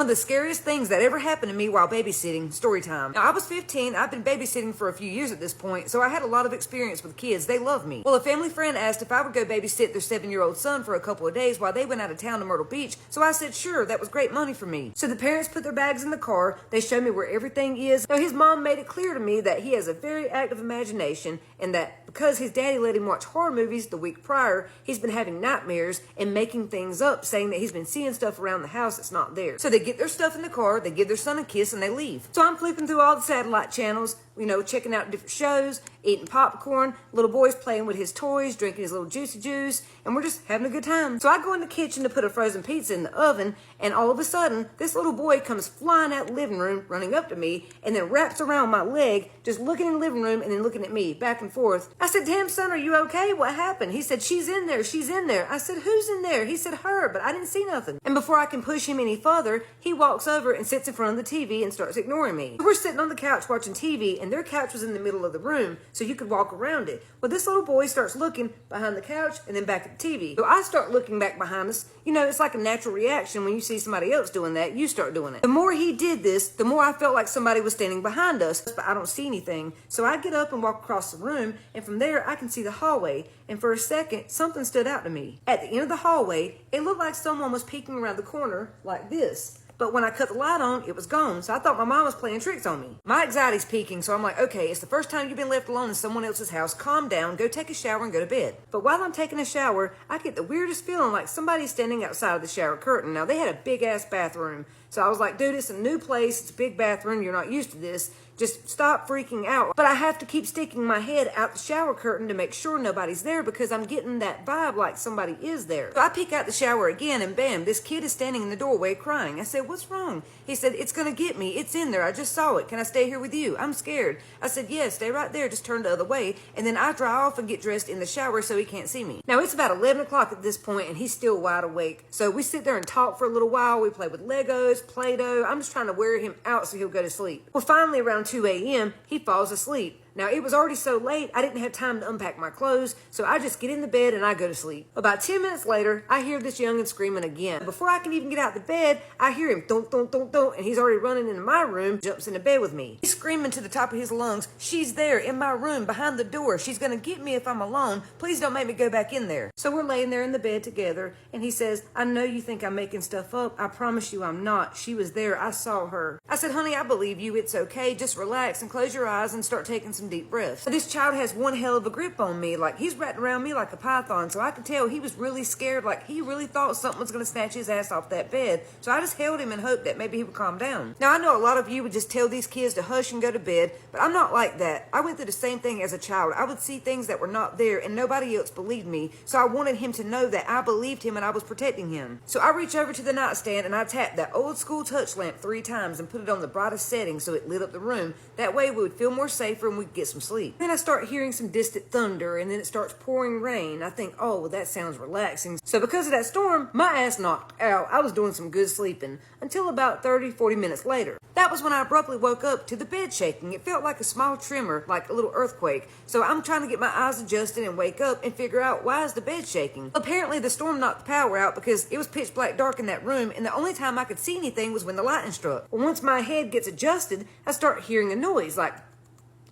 of the scariest things that ever happened to me while babysitting, story time. Now, I was 15. I've been babysitting for a few years at this point, so I had a lot of experience with kids. They love me. Well, a family friend asked if I would go babysit their 7-year-old son for a couple of days while they went out of town to Myrtle Beach, so I said sure, that was great money for me. So the parents put their bags in the car. They showed me where everything is. Now, his mom made it clear to me that he has a very active imagination and that because his daddy let him watch horror movies the week prior, he's been having nightmares and making things up, saying that he's been seeing stuff around the house that's not there. So they get their stuff in the car, they give their son a kiss, and they leave. So I'm flipping through all the satellite channels, checking out different shows, eating popcorn, little boy's playing with his toys, drinking his little juicy juice, and we're just having a good time. So I go in the kitchen to put a frozen pizza in the oven, and all of a sudden, this little boy comes flying out the living room, running up to me, and then wraps around my leg, just looking in the living room and then looking at me, back and forth. I said, "Damn, son, are you okay? What happened?" He said, "She's in there, she's in there." I said, "Who's in there?" He said, "Her," but I didn't see nothing. And before I can push him any further, he walks over and sits in front of the TV and starts ignoring me. We're sitting on the couch watching TV, and their couch was in the middle of the room, so you could walk around it. Well, this little boy starts looking behind the couch and then back at the TV. So I start looking back behind us. It's like a natural reaction when you see somebody else doing that, you start doing it. The more he did this, the more I felt like somebody was standing behind us, but I don't see anything. So I get up and walk across the room, and from there I can see the hallway. And for a second, something stood out to me. At the end of the hallway, it looked like someone was peeking around the corner like this. But when I cut the light on, it was gone. So I thought my mom was playing tricks on me. My anxiety's peaking, so I'm like, okay, it's the first time you've been left alone in someone else's house. Calm down, go take a shower and go to bed. But while I'm taking a shower, I get the weirdest feeling like somebody's standing outside of the shower curtain. Now, they had a big-ass bathroom. So I was like, dude, it's a new place. It's a big bathroom. You're not used to this. Just stop freaking out. But I have to keep sticking my head out the shower curtain to make sure nobody's there because I'm getting that vibe like somebody is there. So I peek out the shower again and bam, this kid is standing in the doorway crying. I said, "What's wrong?" He said, "It's gonna get me. It's in there. I just saw it. Can I stay here with you? I'm scared." I said, "Yes, stay right there. Just turn the other way." And then I dry off and get dressed in the shower so he can't see me. Now it's about 11 o'clock at this point and he's still wide awake. So we sit there and talk for a little while. We play with Legos, Play-Doh. I'm just trying to wear him out so he'll go to sleep. Well, finally around 2 a.m., he falls asleep. Now, it was already so late, I didn't have time to unpack my clothes, so I just get in the bed and I go to sleep. About 10 minutes later, I hear this youngin' screaming again. Before I can even get out of the bed, I hear him thunk, thunk, thunk, thunk, and he's already running into my room, jumps into bed with me. He's screaming to the top of his lungs, "She's there in my room, behind the door. She's gonna get me if I'm alone. Please don't make me go back in there." So we're laying there in the bed together, and he says, "I know you think I'm making stuff up. I promise you I'm not. She was there. I saw her." I said, "Honey, I believe you. It's okay. Just relax and close your eyes and start taking some deep breaths." This child has one hell of a grip on me. Like, he's wrapped around me like a python, so I could tell he was really scared. Like, he really thought something was going to snatch his ass off that bed. So I just held him and hoped that maybe he would calm down. Now, I know a lot of you would just tell these kids to hush and go to bed, but I'm not like that. I went through the same thing as a child. I would see things that were not there, and nobody else believed me. So I wanted him to know that I believed him and I was protecting him. So I reached over to the nightstand and I tapped that old school touch lamp 3 times and put it on the brightest setting so it lit up the room. That way we would feel more safer and we'd get some sleep. Then I start hearing some distant thunder, and then it starts pouring rain. I think, oh, well, that sounds relaxing. So because of that storm, my ass knocked out. I was doing some good sleeping until about 30-40 minutes later. That was when I abruptly woke up to the bed shaking. It felt like a small tremor, like a little earthquake. So I'm trying to get my eyes adjusted and wake up and figure out, why is the bed shaking? Apparently the storm knocked the power out because it was pitch black dark in that room, and the only time I could see anything was when the lightning struck. Well, once my head gets adjusted, I start hearing a noise like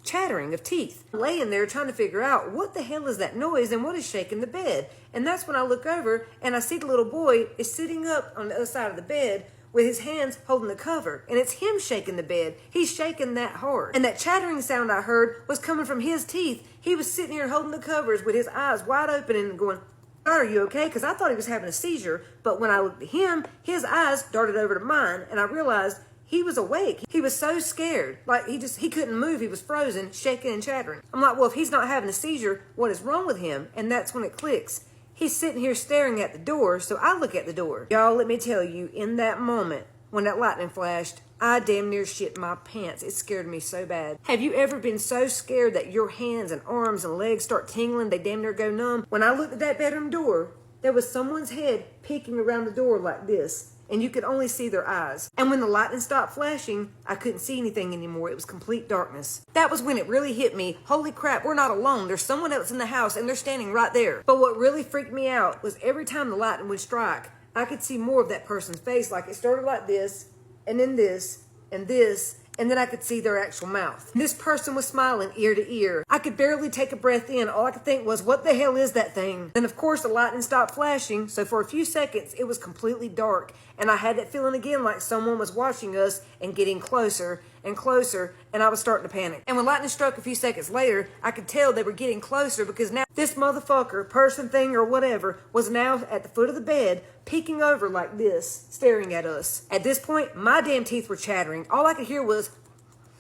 chattering of teeth. I'm laying there trying to figure out what the hell is that noise and what is shaking the bed. And that's when I look over and I see the little boy is sitting up on the other side of the bed with his hands holding the cover. And it's him shaking the bed. He's shaking that hard. And that chattering sound I heard was coming from his teeth. He was sitting here holding the covers with his eyes wide open and going, "Are you okay?" Because I thought he was having a seizure. But when I looked at him, his eyes darted over to mine and I realized he was awake. He was so scared. Like, he couldn't move. He was frozen, shaking and chattering. I'm like, well, if he's not having a seizure, what is wrong with him? And that's when it clicks. He's sitting here staring at the door, so I look at the door. Y'all, let me tell you, in that moment, when that lightning flashed, I damn near shit my pants. It scared me so bad. Have you ever been so scared that your hands and arms and legs start tingling, they damn near go numb? When I looked at that bedroom door, there was someone's head peeking around the door like this. And you could only see their eyes. And when the lightning stopped flashing, I couldn't see anything anymore. It was complete darkness. That was when it really hit me. Holy crap, we're not alone. There's someone else in the house and they're standing right there. But what really freaked me out was every time the lightning would strike, I could see more of that person's face. Like, it started like this, and then this, and this, and then I could see their actual mouth. This person was smiling ear to ear. I could barely take a breath in. All I could think was, what the hell is that thing? Then of course the lightning stopped flashing, so for a few seconds it was completely dark, and I had that feeling again like someone was watching us and getting closer and closer, and I was starting to panic. And when lightning struck a few seconds later, I could tell they were getting closer, because now this motherfucker, person, thing, or whatever, was now at the foot of the bed, peeking over like this, staring at us. At this point, my damn teeth were chattering. All I could hear was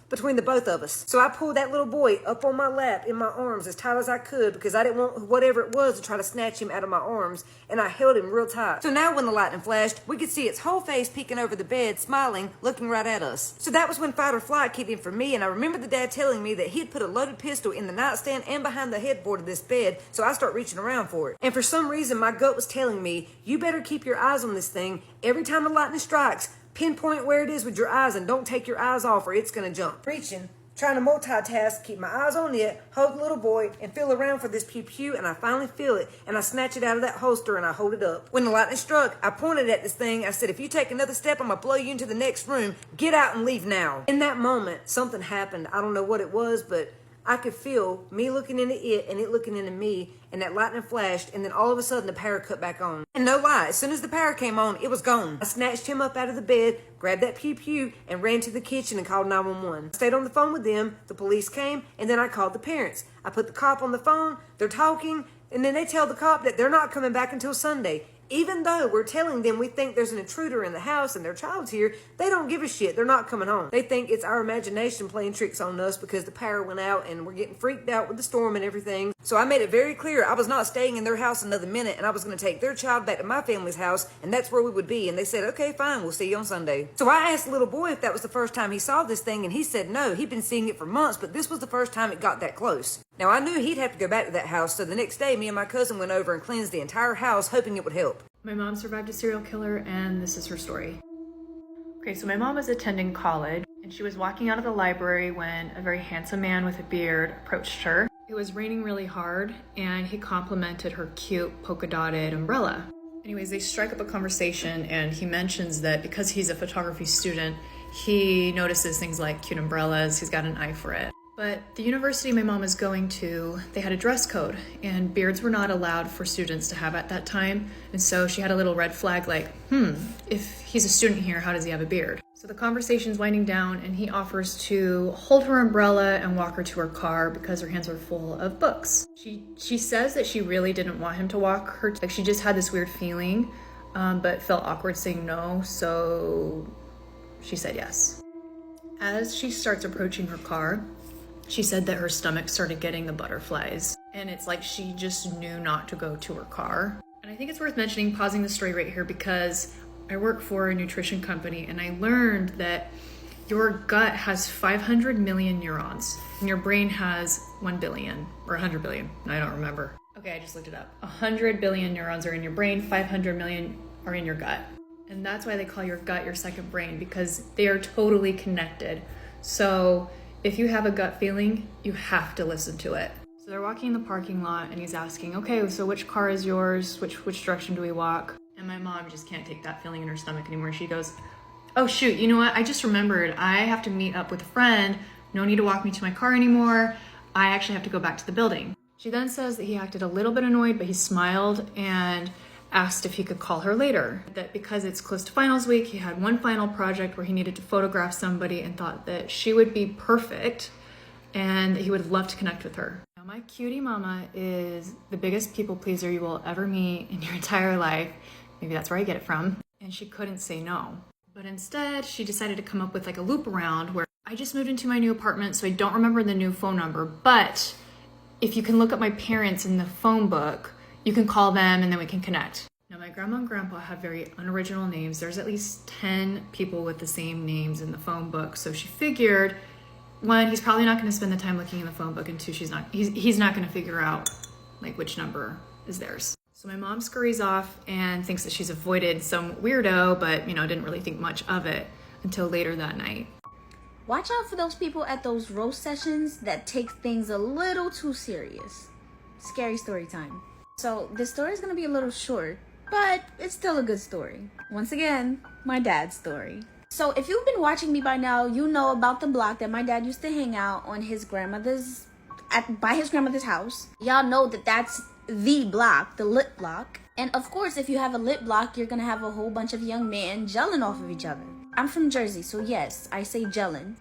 between the both of us. So I pulled that little boy up on my lap in my arms as tight as I could, because I didn't want whatever it was to try to snatch him out of my arms, and I held him real tight. So now when the lightning flashed, we could see its whole face peeking over the bed, smiling, looking right at us. So that was when fight or flight kicked in for me, and I remember the dad telling me that he'd put a loaded pistol in the nightstand and behind the headboard of this bed, so I start reaching around for it. And for some reason, my gut was telling me, you better keep your eyes on this thing. Every time the lightning strikes, pinpoint where it is with your eyes and don't take your eyes off or it's gonna jump. Reaching, trying to multitask, keep my eyes on it, hold the little boy, and feel around for this pew-pew, and I finally feel it, and I snatch it out of that holster and I hold it up. When the lightning struck, I pointed at this thing. I said, if you take another step, I'm gonna blow you into the next room. Get out and leave now. In that moment, something happened. I don't know what it was, but I could feel me looking into it and it looking into me, and that lightning flashed, and then all of a sudden the power cut back on. And no lie, as soon as the power came on, it was gone. I snatched him up out of the bed, grabbed that pew-pew, and ran to the kitchen and called 911. I stayed on the phone with them, the police came, and then I called the parents. I put the cop on the phone, they're talking, and then they tell the cop that they're not coming back until Sunday. Even though we're telling them we think there's an intruder in the house and their child's here, they don't give a shit. They're not coming home. They think it's our imagination playing tricks on us because the power went out and we're getting freaked out with the storm and everything. So I made it very clear I was not staying in their house another minute, and I was going to take their child back to my family's house, and that's where we would be. And they said, okay, fine, we'll see you on Sunday. So I asked the little boy if that was the first time he saw this thing, and he said no. He'd been seeing it for months, but this was the first time it got that close. Now I knew he'd have to go back to that house, so the next day me and my cousin went over and cleansed the entire house, hoping it would help. My mom survived a serial killer, and this is her story. Okay, so my mom was attending college, and she was walking out of the library when a very handsome man with a beard approached her. It was raining really hard, and he complimented her cute polka-dotted umbrella. Anyways, they strike up a conversation, and he mentions that because he's a photography student, he notices things like cute umbrellas, he's got an eye for it. But the university my mom was going to, they had a dress code, and beards were not allowed for students to have at that time. And so she had a little red flag like, if he's a student here, how does he have a beard? So the conversation's winding down, and he offers to hold her umbrella and walk her to her car because her hands were full of books. She says that she really didn't want him to walk her, like she just had this weird feeling, but felt awkward saying no, so she said yes. As she starts approaching her car, she said that her stomach started getting the butterflies, and it's like she just knew not to go to her car. And I think it's worth mentioning, pausing the story right here, because I work for a nutrition company, and I learned that your gut has 500 million neurons, and your brain has 1 billion, or 100 billion, I don't remember. Okay, I just looked it up. 100 billion neurons are in your brain, 500 million are in your gut. And that's why they call your gut your second brain, because they are totally connected. So if you have a gut feeling, you have to listen to it. So they're walking in the parking lot, and he's asking, okay, so which car is yours? Which direction do we walk? And my mom just can't take that feeling in her stomach anymore. She goes, oh shoot, you know what? I just remembered I have to meet up with a friend. No need to walk me to my car anymore. I actually have to go back to the building. She then says that he acted a little bit annoyed, but he smiled and asked if he could call her later. That because it's close to finals week, he had one final project where he needed to photograph somebody and thought that she would be perfect and that he would love to connect with her. Now, my cutie mama is the biggest people pleaser you will ever meet in your entire life. Maybe that's where I get it from. And she couldn't say no. But instead, she decided to come up with like a loop around where I just moved into my new apartment, so I don't remember the new phone number, but if you can look up my parents in the phone book, you can call them and then we can connect. Now, my grandma and grandpa have very unoriginal names. There's at least 10 people with the same names in the phone book. So she figured, one, he's probably not going to spend the time looking in the phone book, and two, he's not going to figure out like which number is theirs. So my mom scurries off and thinks that she's avoided some weirdo, but didn't really think much of it until later that night. Watch out for those people at those roast sessions that take things a little too serious. Scary story time. So this story is going to be a little short, but it's still a good story. Once again, my dad's story. So if you've been watching me by now, you know about the block that my dad used to hang out on by his grandmother's house. Y'all know that that's the block, the lit block. And of course, if you have a lit block, you're gonna have a whole bunch of young men gelling off of each other. I'm from Jersey, so yes, I say gelling.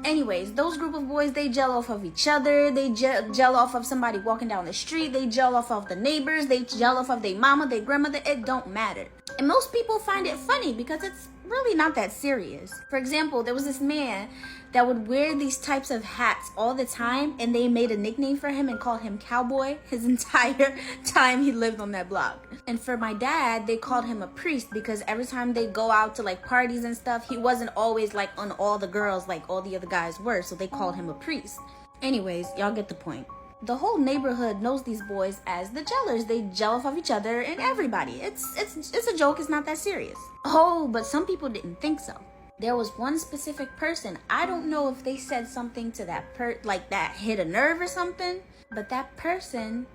Anyways, those group of boys, they gel off of each other. They gel off of somebody walking down the street. They gel off of the neighbors. They gel off of their mama, their grandmother. It don't matter. And most people find it funny because it's really not that serious. For example, there was this man that would wear these types of hats all the time, and they made a nickname for him and called him Cowboy his entire time he lived on that block. And for my dad, they called him a priest because every time they go out to like parties and stuff, he wasn't always like on all the girls like all the other guys were, so they called him a priest. Anyways, y'all get the point. The whole neighborhood knows these boys as the gellers. They gel off of each other and everybody. It's a joke. It's not that serious. Oh, but some people didn't think so. There was one specific person. I don't know if they said something to that that hit a nerve or something, but that person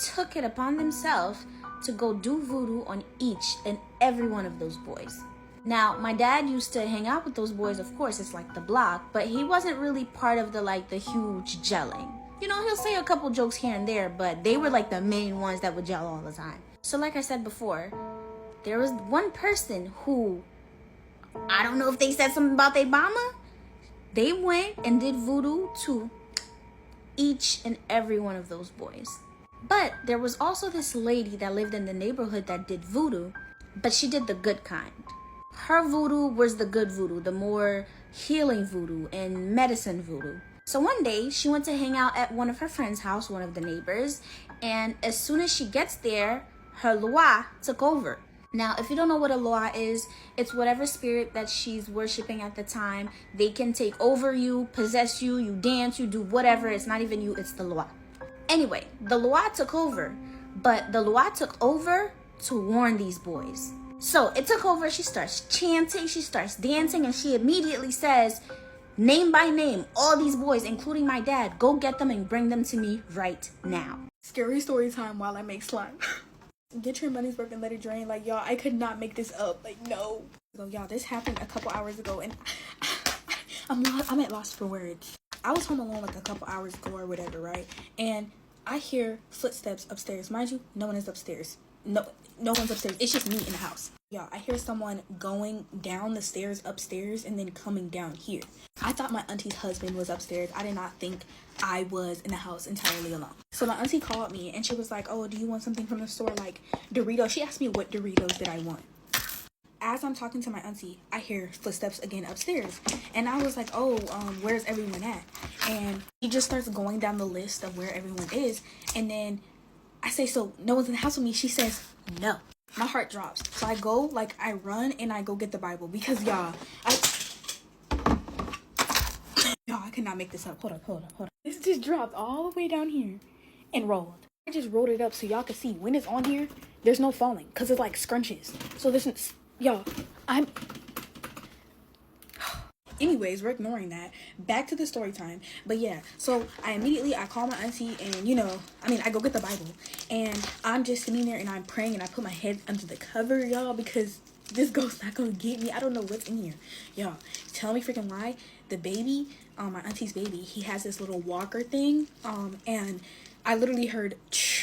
took it upon themselves to go do voodoo on each and every one of those boys. Now, my dad used to hang out with those boys, of course, it's like the block, but he wasn't really part of the huge gelling. You know, he'll say a couple jokes here and there, but they were like the main ones that would gel all the time. So like I said before, there was one person who, I don't know if they said something about their mama. They went and did voodoo to each and every one of those boys. But there was also this lady that lived in the neighborhood that did voodoo, but she did the good kind. Her voodoo was the good voodoo, the more healing voodoo and medicine voodoo. So one day, she went to hang out at one of her friend's house, one of the neighbors, and as soon as she gets there, her loa took over. Now, if you don't know what a loa is, it's whatever spirit that she's worshiping at the time. They can take over you, possess you, you dance, you do whatever. It's not even you, it's the loa. Anyway, the loa took over, but the loa took over to warn these boys. So it took over, she starts chanting, she starts dancing, and she immediately says, name by name, all these boys, including my dad, go get them and bring them to me right now. Scary story time while I make slime. Get your money's worth and let it drain. Like, y'all, I could not make this up. Like, no. So, y'all, this happened a couple hours ago, and I'm at loss for words. I was home alone like a couple hours ago or whatever, right? And I hear footsteps upstairs. Mind you, no one is upstairs. No one's upstairs. It's just me in the house. Y'all, I hear someone going down the stairs upstairs and then coming down here. I thought my auntie's husband was upstairs. I did not think I was in the house entirely alone. So my auntie called me and she was like, oh, do you want something from the store, like Doritos? She asked me what Doritos did I want. As I'm talking to my auntie, I hear footsteps again upstairs. And I was like, oh, where's everyone at? And he just starts going down the list of where everyone is. And then I say, so no one's in the house with me? She says, no. My heart drops. So I go, like, I run and I go get the Bible because, y'all, I could not make this up. Hold on. This just dropped all the way down here and rolled. I just rolled it up so y'all can see when it's on here, there's no falling because it, like, scrunches. So this, y'all, anyways, we're ignoring that. Back to the story time. But yeah, so I call my auntie and, I go get the Bible. And I'm just sitting there and I'm praying and I put my head under the cover, y'all, because this ghost's not going to get me. I don't know what's in here. Y'all, tell me freaking why. The baby, my auntie's baby, he has this little walker thing. And I literally heard,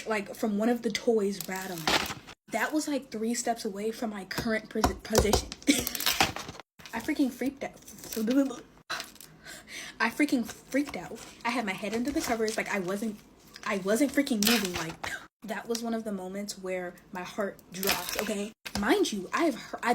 like, from one of the toys rattling. That was like 3 steps away from my current position. I freaking freaked out. I had my head under the covers, like I wasn't freaking moving. Like, that was one of the moments where my heart dropped. Okay, mind you,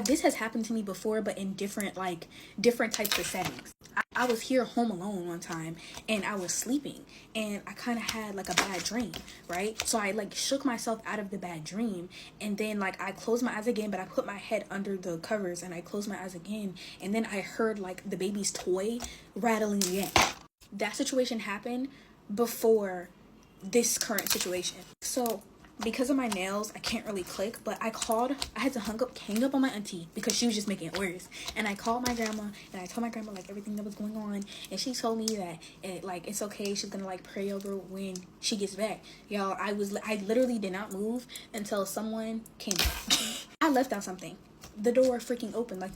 this has happened to me before, but in different types of settings. I was here home alone one time and I was sleeping and I kind of had like a bad dream, right? So I like shook myself out of the bad dream and then like I closed my eyes again, but I put my head under the covers and I closed my eyes again, and then I heard like the baby's toy rattling again. That situation happened before this current situation. So because of my nails, I can't really click, but I had to hang up on my auntie because she was just making it worse. And I called my grandma and I told my grandma like everything that was going on, and she told me that it's okay. She's gonna like pray over when she gets back. Y'all, I literally did not move until someone came back. I left out something. The door freaking opened, like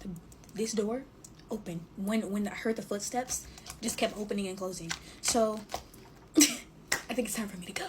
this door open. When I heard the footsteps, just kept opening and closing. So I think it's time for me to go.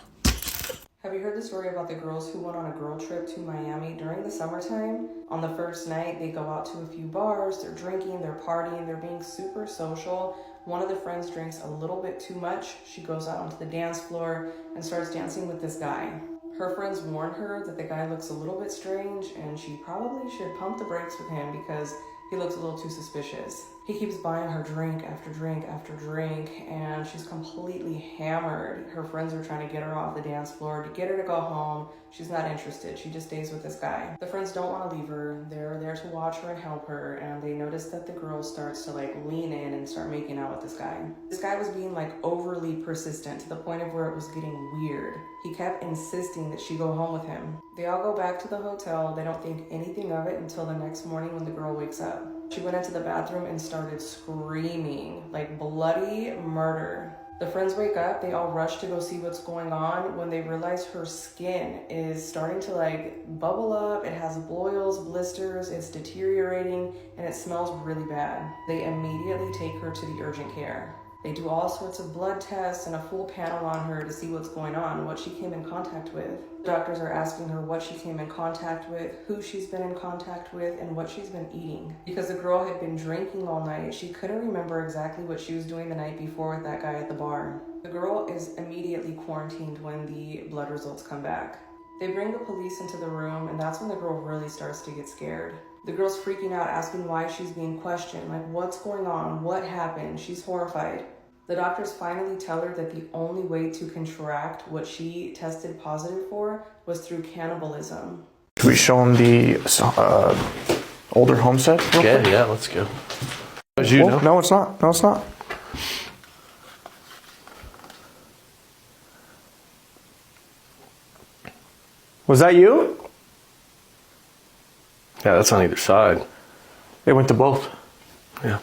Have you heard the story about the girls who went on a girl trip to Miami during the summertime? On the first night, they go out to a few bars, they're drinking, they're partying, they're being super social. One of the friends drinks a little bit too much. She goes out onto the dance floor and starts dancing with this guy. Her friends warn her that the guy looks a little bit strange and she probably should pump the brakes with him because he looks a little too suspicious. He keeps buying her drink after drink after drink, and she's completely hammered. Her friends are trying to get her off the dance floor, to get her to go home. She's not interested. She just stays with this guy. The friends don't want to leave her. They're there to watch her and help her, and they notice that the girl starts to lean in and start making out with this guy. This guy was being overly persistent to the point of where it was getting weird. He kept insisting that she go home with him. They all go back to the hotel. They don't think anything of it until the next morning when the girl wakes up. She went into the bathroom and started screaming, bloody murder. The friends wake up, they all rush to go see what's going on when they realize her skin is starting to bubble up. It has boils, blisters, it's deteriorating, and it smells really bad. They immediately take her to the urgent care. They do all sorts of blood tests and a full panel on her to see what's going on, what she came in contact with. The doctors are asking her what she came in contact with, who she's been in contact with, and what she's been eating. Because the girl had been drinking all night, she couldn't remember exactly what she was doing the night before with that guy at the bar. The girl is immediately quarantined when the blood results come back. They bring the police into the room, and that's when the girl really starts to get scared. The girl's freaking out, asking why she's being questioned, what's going on, what happened. She's horrified. The doctors finally tell her that the only way to contract what she tested positive for was through cannibalism. Can we show them the older homestead? Okay, yeah, let's go. As you know. No, it's not. No, it's not. Was that you? Yeah, that's on either side. They went to both. Yeah.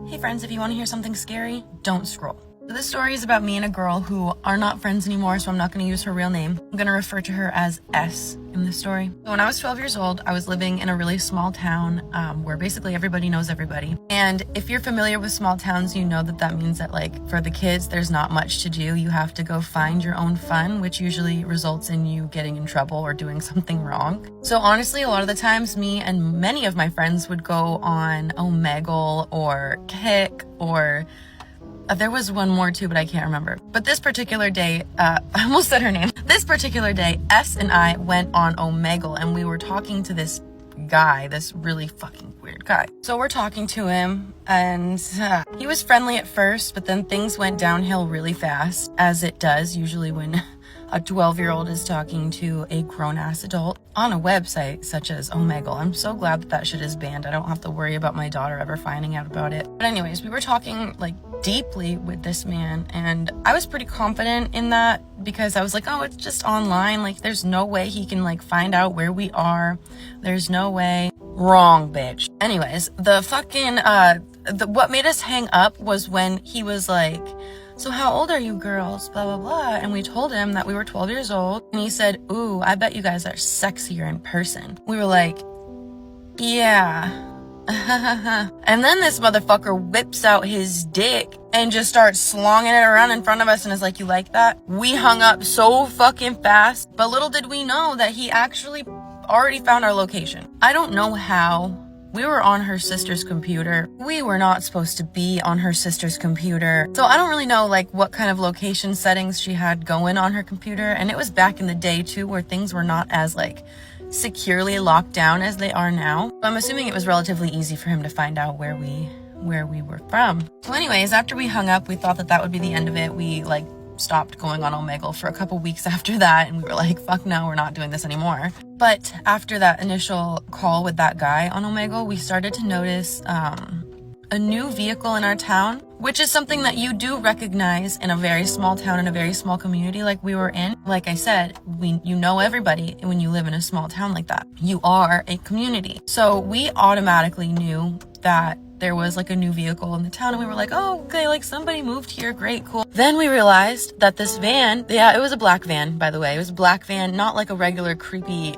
Hey friends, if you want to hear something scary, don't scroll. So this story is about me and a girl who are not friends anymore, so I'm not going to use her real name. I'm going to refer to her as S in this story. So when I was 12 years old, I was living in a really small town where basically everybody knows everybody. And if you're familiar with small towns, you know that means that for the kids, there's not much to do. You have to go find your own fun, which usually results in you getting in trouble or doing something wrong. So honestly, a lot of the times me and many of my friends would go on Omegle or Kick or there was one more too, but I can't remember. But this particular day, I almost said her name. This particular day, S and I went on Omegle and we were talking to this guy, this really fucking weird guy. So we're talking to him and he was friendly at first, but then things went downhill really fast, as it does usually when a 12-year-old is talking to a grown-ass adult on a website such as Omegle. I'm so glad that shit is banned. I don't have to worry about my daughter ever finding out about it. But anyways, we were talking deeply with this man, and I was pretty confident in that because I was like, oh, it's just online. There's no way he can find out where we are. There's no way. Wrong, bitch. Anyways, the fucking what made us hang up was when he was like, so how old are you girls? Blah, blah, blah. And we told him that we were 12 years old. And he said, ooh, I bet you guys are sexier in person. We were like, yeah. And then this motherfucker whips out his dick and just starts slonging it around in front of us and is like, you like that? We hung up so fucking fast. But little did we know that he actually already found our location. I don't know how. We were on her sister's computer. We were not supposed to be on her sister's computer. So I don't really know what kind of location settings she had going on her computer. And it was back in the day too, where things were not as securely locked down as they are now. So I'm assuming it was relatively easy for him to find out where we were from. So anyways, after we hung up, we thought that would be the end of it. We stopped going on Omegle for a couple weeks after that, and we were like, fuck no, we're not doing this anymore. But after that initial call with that guy on Omegle, we started to notice a new vehicle in our town, which is something that you do recognize in a very small town, in a very small community like we were in. Like I said, you know everybody when you live in a small town like that. You are a community. So we automatically knew that there was a new vehicle in the town, and we were like, oh, okay, somebody moved here, great, cool. Then we realized that this van, yeah, it was a black van, by the way. It was a black van, not a regular creepy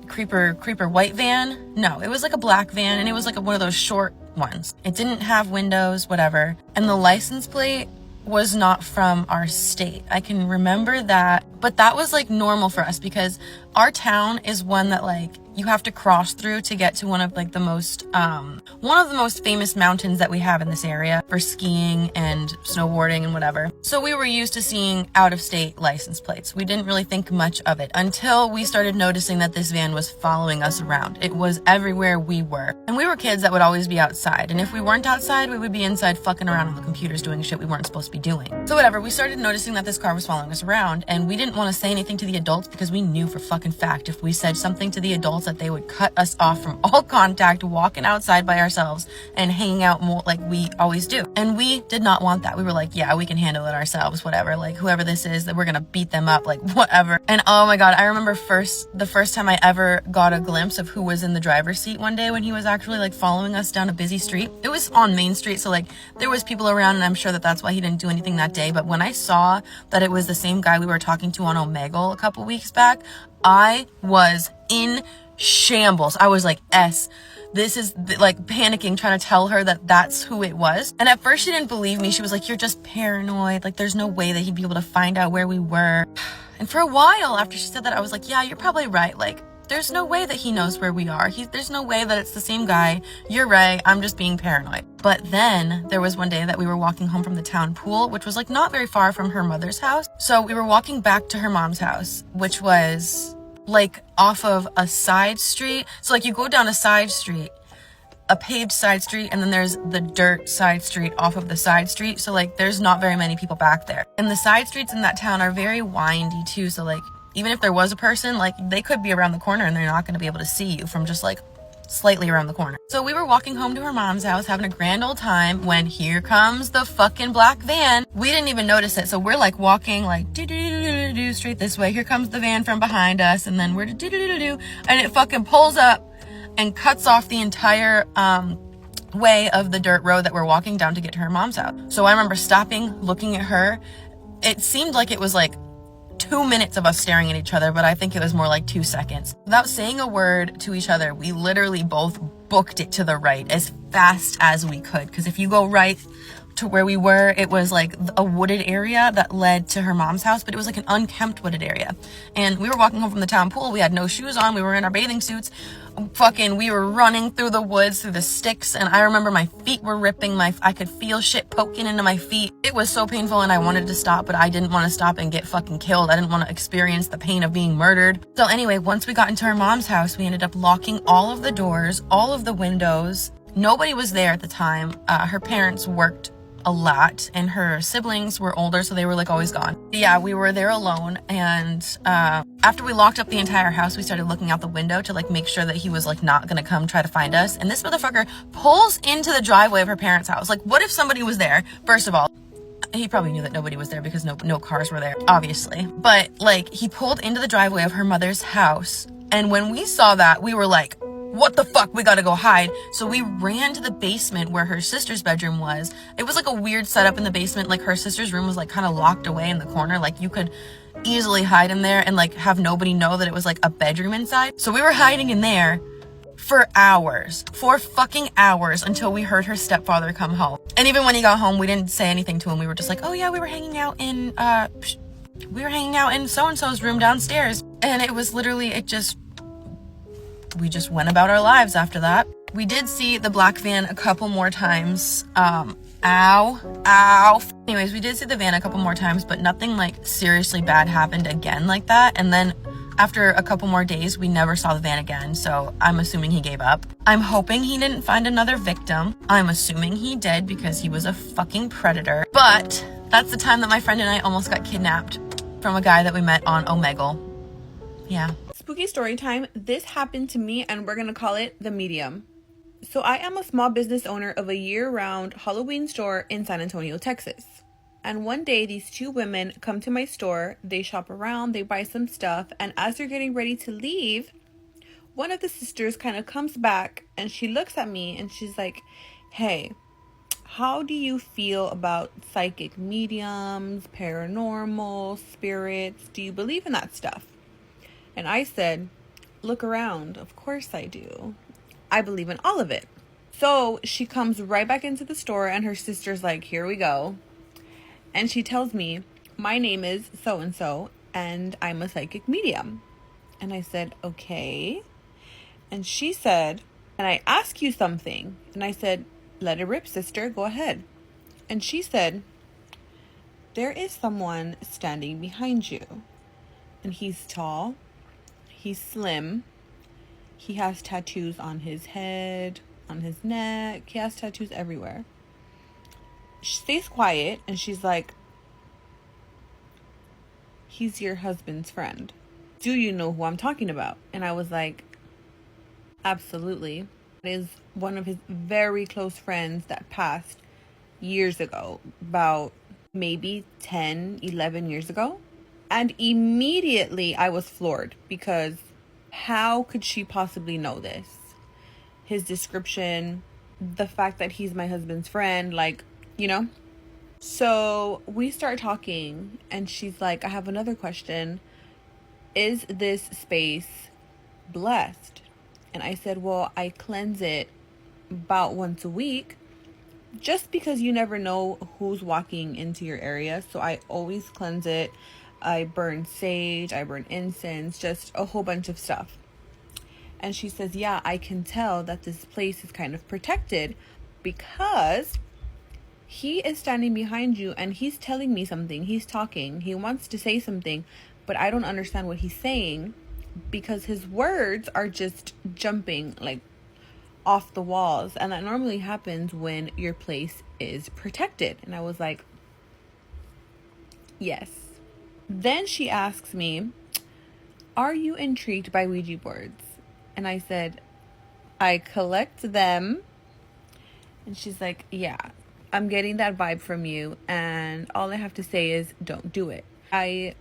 creeper white van. No, it was like a black van, and it was like one of those short ones. It didn't have windows, whatever. And the license plate was not from our state. I can remember that, but that was like normal for us because our town is one that like you have to cross through to get to one of the most famous mountains that we have in this area for skiing and snowboarding and whatever. So we were used to seeing out of state license plates. We didn't really think much of it until we started noticing that this van was following us around. It was everywhere we were. And we were kids that would always be outside. And if we weren't outside, we would be inside fucking around on the computers doing shit we weren't supposed to be doing. So whatever, we started noticing that this car was following us around, and we didn't want to say anything to the adults because we knew for fucking fact if we said something to the adults that they would cut us off from all contact, walking outside by ourselves and hanging out more like we always do. And we did not want that. We were like, yeah, we can handle it ourselves, whatever. Like whoever this is, that we're gonna beat them up, like whatever. And oh my God, I remember the first time I ever got a glimpse of who was in the driver's seat one day when he was actually like following us down a busy street. It was on Main Street, so like there was people around, and I'm sure that that's why he didn't do anything that day. But when I saw that it was the same guy we were talking to on Omegle a couple weeks back, I was in shambles. I was like, this is like panicking, trying to tell her that that's who it was. And at first she didn't believe me. She was like, you're just paranoid. Like there's no way that he'd be able to find out where we were. And for a while after she said that, I was like, yeah, you're probably right. Like there's no way that he knows where we are. There's no way that it's the same guy. You're right. I'm just being paranoid. But then there was one day that we were walking home from the town pool, which was like not very far from her mother's house. So we were walking back to her mom's house, which was like off of a side street. So like you go down a side street, a paved side street, and then there's the dirt side street off of the side street. So like there's not very many people back there. And the side streets in that town are very windy too. So like even if there was a person, like they could be around the corner and they're not going to be able to see you from just like slightly around the corner. So we were walking home to her mom's house having a grand old time when here comes the fucking black van. We didn't even notice it. So we're like walking like do straight this way. Here comes the van from behind us, and then we're do, and it fucking pulls up and cuts off the entire way of the dirt road that we're walking down to get to her mom's house. So I remember stopping, looking at her. It seemed like it was like 2 minutes of us staring at each other, but I think it was more like 2 seconds. Without saying a word to each other, we literally both booked it to the right as fast as we could. Because if you go right to where we were, it was like a wooded area that led to her mom's house, but it was like an unkempt wooded area. And we were walking home from the town pool. We had no shoes on. We were in our bathing suits. We were running through the woods, through the sticks, and I remember my feet were ripping. I could feel shit poking into my feet. It was so painful, and I wanted to stop, but I didn't want to stop and get fucking killed. I didn't want to experience the pain of being murdered. So anyway, once we got into her mom's house, we ended up locking all of the doors, all of the windows. Nobody was there at the time. Her parents worked a lot, and her siblings were older, so they were like always gone. Yeah, we were there alone, and after we locked up the entire house, we started looking out the window to like make sure that he was like not gonna come try to find us. And this motherfucker pulls into the driveway of her parents' house. Like, what if somebody was there? First of all, he probably knew that nobody was there because no cars were there, obviously. But like, he pulled into the driveway of her mother's house, and when we saw that, we were like, what the fuck, we gotta go hide. So we ran to the basement where her sister's bedroom was. It was like a weird setup in the basement. Like her sister's room was like kind of locked away in the corner. Like you could easily hide in there and like have nobody know that it was like a bedroom inside. So we were hiding in there for fucking hours until we heard her stepfather come home. And even when he got home, we didn't say anything to him. We were just like, oh yeah, we were hanging out in so-and-so's room downstairs. And it was literally, we just went about our lives after that. We did see the black van a couple more times. Anyways, we did see the van a couple more times, but nothing like seriously bad happened again like that. And then after a couple more days, we never saw the van again. So I'm assuming he gave up. I'm hoping he didn't find another victim. I'm assuming he did because he was a fucking predator. But that's the time that my friend and I almost got kidnapped from a guy that we met on Omegle. Yeah. Spooky story time. This happened to me, and we're gonna call it the medium. So I am a small business owner of a year-round Halloween store in San Antonio, Texas. And one day these two women come to my store, they shop around, they buy some stuff, and as they're getting ready to leave, one of the sisters kind of comes back and she looks at me and she's like, hey, how do you feel about psychic mediums, paranormal, spirits? Do you believe in that stuff? And I said, look around. Of course I do. I believe in all of it. So she comes right back into the store and her sister's like, here we go. And she tells me, my name is so-and-so and I'm a psychic medium. And I said, okay. And she said, can I ask you something? And I said, let it rip, sister, go ahead. And she said, there is someone standing behind you. And he's tall, he's slim, he has tattoos on his head, on his neck, he has tattoos everywhere. She stays quiet and she's like, he's your husband's friend. Do you know who I'm talking about? And I was like, absolutely. It is one of his very close friends that passed years ago, about maybe 10, 11 years ago. And immediately I was floored because how could she possibly know this? His description, the fact that he's my husband's friend, like, you know? So we start talking and she's like, I have another question. Is this space blessed? And I said, well, I cleanse it about once a week just because you never know who's walking into your area. So I always cleanse it. I burn sage, I burn incense, just a whole bunch of stuff. And she says, yeah, I can tell that this place is kind of protected because he is standing behind you and he's telling me something. He's talking. He wants to say something, but I don't understand what he's saying because his words are just jumping like off the walls. And that normally happens when your place is protected. And I was like, yes. Then she asks me, are you intrigued by Ouija boards? And I said, I collect them. And she's like, yeah, I'm getting that vibe from you. And all I have to say is don't do it. I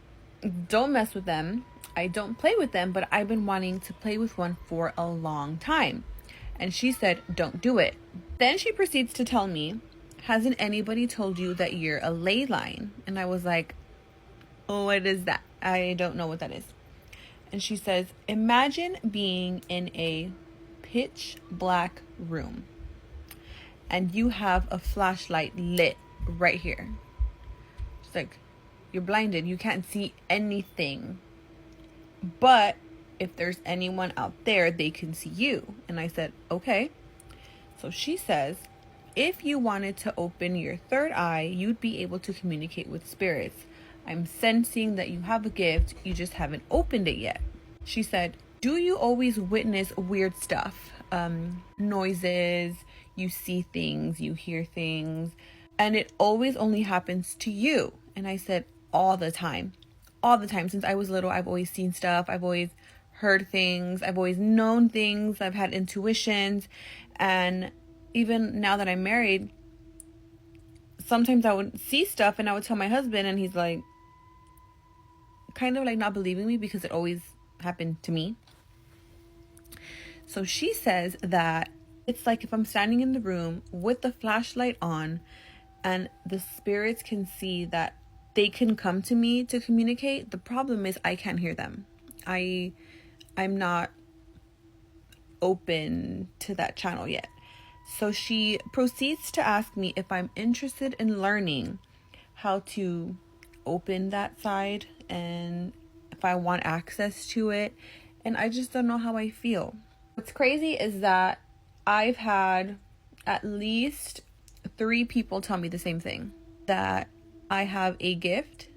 don't mess with them. I don't play with them, but I've been wanting to play with one for a long time. And she said, don't do it. Then she proceeds to tell me, hasn't anybody told you that you're a ley line? And I was like, oh, what is that? I don't know what that is. And she says, imagine being in a pitch black room and you have a flashlight lit right here. She's like, you're blinded. You can't see anything. But if there's anyone out there, they can see you. And I said, okay. So she says, if you wanted to open your third eye, you'd be able to communicate with spirits. I'm sensing that you have a gift, you just haven't opened it yet. She said, do you always witness weird stuff? Noises, you see things, you hear things, and it always only happens to you. And I said, all the time. All the time. Since I was little, I've always seen stuff. I've always heard things. I've always known things. I've had intuitions. And even now that I'm married, sometimes I would see stuff and I would tell my husband and he's like, kind of like not believing me because it always happened to me. So she says that it's like if I'm standing in the room with the flashlight on and the spirits can see that they can come to me to communicate. The problem is I can't hear them. I'm not open to that channel yet. So she proceeds to ask me if I'm interested in learning how to open that side and if I want access to it. And I just don't know how I feel. What's crazy is that I've had at least 3 people tell me the same thing, that I have a gift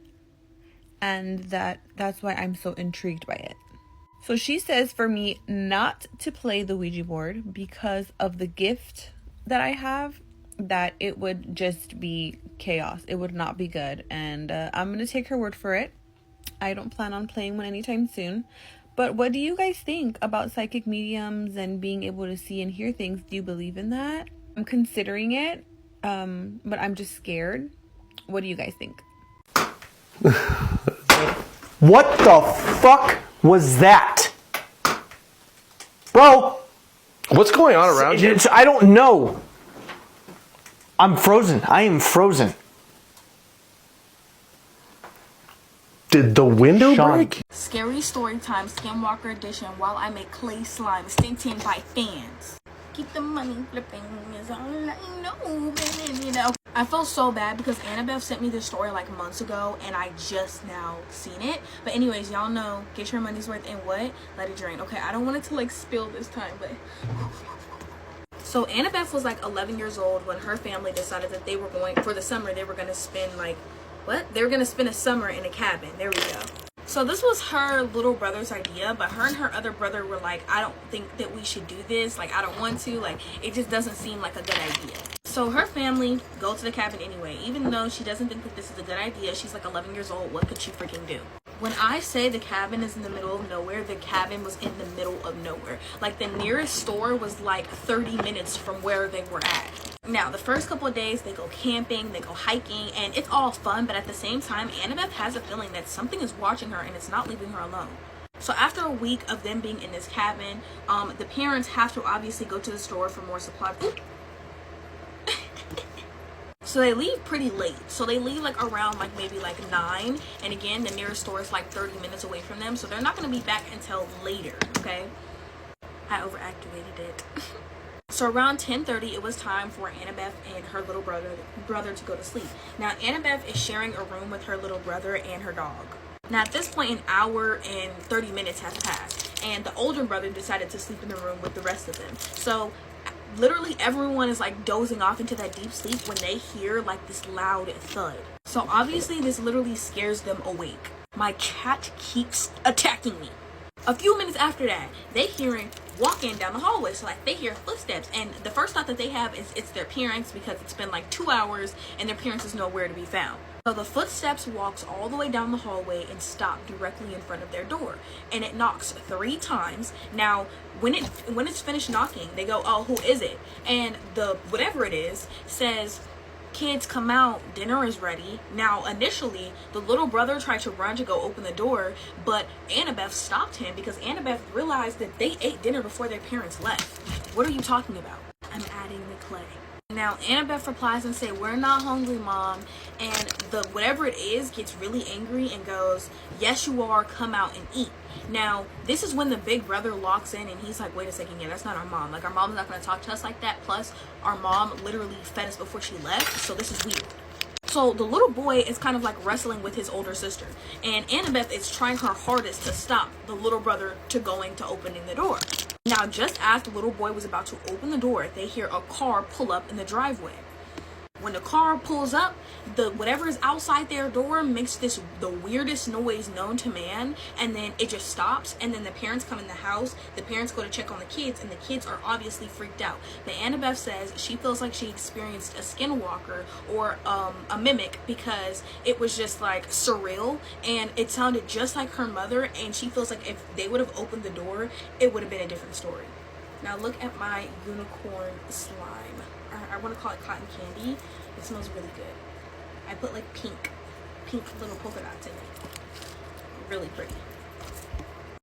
and that's why I'm so intrigued by it. So she says for me not to play the Ouija board because of the gift that I have, that it would just be chaos. It would not be good. And I'm going to take her word for it. I don't plan on playing one anytime soon. But what do you guys think about psychic mediums and being able to see and hear things? Do you believe in that? I'm considering it, but I'm just scared. What do you guys think? What the fuck was that? Bro! What's going on around you? I don't know. I'm frozen. I am frozen. Did the window Sean. break? Scary story time, Skinwalker edition, while I make clay slime sent in by fans. Keep the money flipping is all I know, baby, you know. I felt so bad because Annabeth sent me this story like months ago and I just now seen it. But anyways, y'all know, get your money's worth and what? Let it drain. Okay, I don't want it to like spill this time, but... So Annabeth was like 11 years old when her family decided that they were going, for the summer, they were going to spend like, they were going to spend a summer in a cabin. There we go. So this was her little brother's idea, but her and her other brother were like, I don't think that we should do this. Like, I don't want to. Like, it just doesn't seem like a good idea. So her family go to the cabin anyway. Even though she doesn't think that this is a good idea, she's like 11 years old. What could she freaking do? When I say the cabin is in the middle of nowhere, the cabin was in the middle of nowhere. Like, the nearest store was like 30 minutes from where they were at. Now, the first couple of days, they go camping, they go hiking, and it's all fun, but at the same time, Annabeth has a feeling that something is watching her and it's not leaving her alone. So after a week of them being in this cabin, the parents have to obviously go to the store for more supplies. So they leave pretty late. So they leave like around like maybe like 9. And again, the nearest store is like 30 minutes away from them. So they're not going to be back until later, okay? I overactivated it. So around 10:30, it was time for Annabeth and her little brother to go to sleep. Now, Annabeth is sharing a room with her little brother and her dog. Now, at this point, an hour and 30 minutes has passed, and the older brother decided to sleep in the room with the rest of them. So literally everyone is like dozing off into that deep sleep when they hear like this loud thud. So obviously this literally scares them awake. My cat keeps attacking me. A few minutes after that, they hearing walking down the hallway. So like they hear footsteps, and the first thought that they have is it's their parents, because it's been like 2 hours and their parents is nowhere to be found. So the footsteps walks all the way down the hallway and stop directly in front of their door, and it knocks 3 times. Now when it's finished knocking, they go, oh, who is it? And the whatever it is says, kids, come out, dinner is ready. Now initially the little brother tried to run to go open the door, but Annabeth stopped him because Annabeth realized that they ate dinner before their parents left. What are you talking about? I'm adding the clay. Now Annabeth replies and say, we're not hungry, Mom. And the whatever it is gets really angry and goes, yes you are, come out and eat. Now this is when the big brother locks in and he's like, wait a second, yeah, that's not our mom. Like, our mom's not going to talk to us like that. Plus our mom literally fed us before she left, so this is weird. So the little boy is kind of like wrestling with his older sister, and Annabeth is trying her hardest to stop the little brother to going to opening the door. Now, just as the little boy was about to open the door, they hear a car pull up in the driveway. When the car pulls up, whatever is outside their door makes the weirdest noise known to man, and then it just stops, and then the parents come in the house. The parents go to check on the kids, and the kids are obviously freaked out. But Annabeth says she feels like she experienced a skinwalker or a mimic, because it was just like surreal, and it sounded just like her mother, and she feels like if they would have opened the door, it would have been a different story. Now look at my unicorn slime. I want to call it cotton candy. It smells really good. I put like pink little polka dots in it. Really pretty.